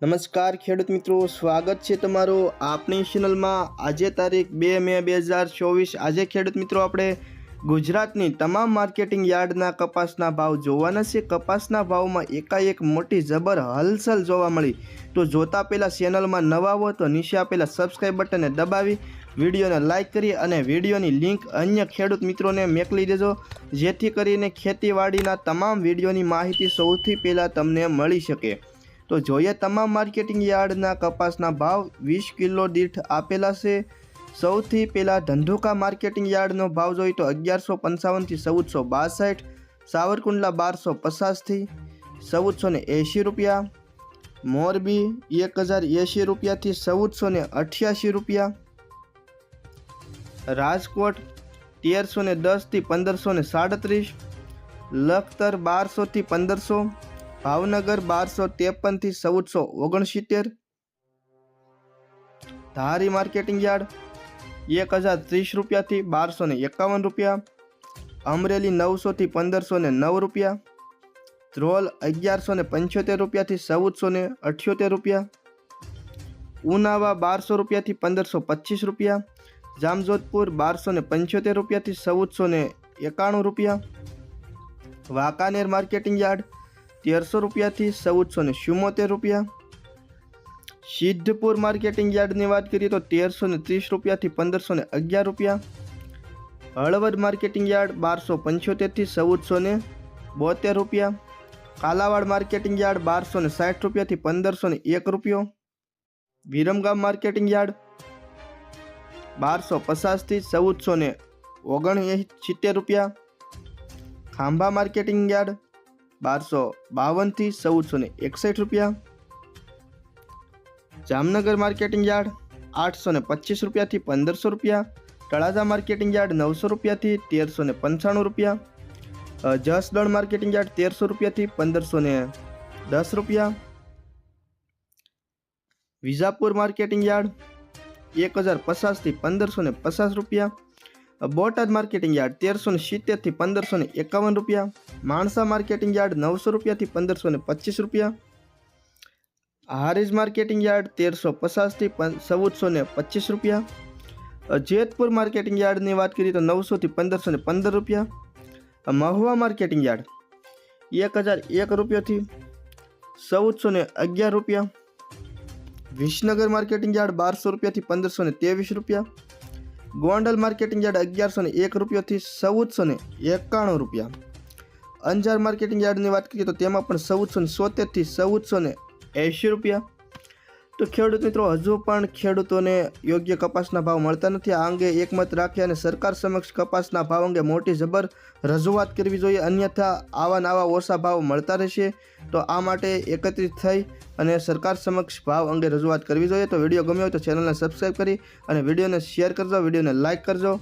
નમસ્કાર ખેડૂત મિત્રો, સ્વાગત છે તમારું આપણી ચેનલમાં। આજે તારીખ 2 મે 2024। આજે ખેડૂત મિત્રો આપણે ગુજરાતની તમામ માર્કેટિંગ યાર્ડના કપાસના ભાવ જોવાના છે। કપાસના ભાવમાં એકાએક મોટી જબર હલચલ જોવા મળી। તો જોતા પહેલાં ચેનલમાં નવા હો તો નીચે આપેલા સબસ્ક્રાઈબ બટનને દબાવી વિડીયોને લાઇક કરી અને વિડીયોની લિંક અન્ય ખેડૂત મિત્રોને મોકલી દેજો, જેથી કરીને ખેતીવાડીના તમામ વિડીયોની માહિતી સૌથી પહેલાં તમને મળી શકે। તો જોઈએ તમામ માર્કેટિંગ યાર્ડના કપાસના ભાવ 20 કિલો દીઠ આપેલા છે। સૌથી પહેલાં ધંધુકા માર્કેટિંગ યાર્ડનો ભાવ જોઈએ તો 1155 થી 1462, સાવરકુંડલા 1250 થી 1480 રૂપિયા, મોરબી 1080 રૂપિયાથી 1488 રૂપિયા, રાજકોટ 1310 થી 1537, લખતર 1200 થી 1500, ભાવનગર 1253 થી 1469, ધારી માર્કેટિંગ યાર્ડ 1030 રૂપિયાથી 1251 રૂપિયા, અમરેલી 900 થી 1509 રૂપિયા, ધ્રોલ 1175 રૂપિયાથી 1478 રૂપિયા, ઉનાવા 1200 રૂપિયાથી 1525 રૂપિયા, જામજોધપુર 1275 રૂપિયાથી 1491 રૂપિયા, વાંકાનેર માર્કેટિંગ યાર્ડ 1300 રૂપિયાથી 1474 રૂપિયા, સિદ્ધપુર માર્કેટિંગ યાર્ડની વાત કરીએ તો 1330 રૂપિયાથી 1511 રૂપિયા, હળવદ માર્કેટિંગ યાર્ડ 1275 થી 1472 રૂપિયા, કાલાવાડ માર્કેટિંગ યાર્ડ 1260 રૂપિયાથી 1501 રૂપિયો, વિરમગામ માર્કેટિંગ યાર્ડ 1250 થી 1469 રૂપિયા, ખાંભા માર્કેટિંગ યાર્ડ 1252 થી 1461 રૂપિયા, જામનગર માર્કેટિંગ યાર્ડ 825 રૂપિયાથી 1500 રૂપિયા, તળાજા માર્કેટિંગ યાર્ડ 900 રૂપિયાથી 1395 રૂપિયા, જસદણ માર્કેટિંગ યાર્ડ 1300 રૂપિયાથી 1510 રૂપિયા, વિજાપુર માર્કેટિંગ યાર્ડ 1050 થી 1550 રૂપિયા, બોટાદ માર્કેટિંગ યાર્ડ 1370 થી 1551 રૂપિયા, માણસા માર્કેટિંગ યાર્ડ 900 રૂપિયાથી 1525 રૂપિયા, હારીજ માર્કેટિંગ યાર્ડ 1350 થી 1425 રૂપિયા, જેતપુર માર્કેટિંગ યાર્ડની વાત કરીએ તો 900 થી 1515 રૂપિયા, મહુવા માર્કેટિંગ યાર્ડ 1001 રૂપિયાથી 1411 રૂપિયા, વિસનગર માર્કેટિંગ યાર્ડ 1200 રૂપિયાથી 1523 રૂપિયા, ગોંડલ માર્કેટિંગ યાર્ડ 1101 રૂપિયાથી 1491 રૂપિયા, અંજાર માર્કેટિંગ યાર્ડની વાત કરીએ તો તેમાં પણ 1470 થી 1480 રૂપિયા। તો ખેડૂત મિત્રો, હજુ પણ ખેડૂતોને યોગ્ય કપાસના ભાવ મળતા નથી। આ અંગે એકમત રાખી અને સરકાર સમક્ષ કપાસના ભાવ અંગે મોટી જબર રજૂઆત કરવી જોઈએ, અન્યથા આવા ઓછા ભાવ મળતા રહેશે। તો આ માટે એકત્રિત થઈ અને સરકાર સમક્ષ ભાવ અંગે રજૂઆત કરવી જોઈએ। તો વિડીયો ગમ્યો હોય તો ચેનલને સબસ્ક્રાઈબ કરી અને વિડીયોને શેર કરજો, વિડીયોને લાઇક કરજો।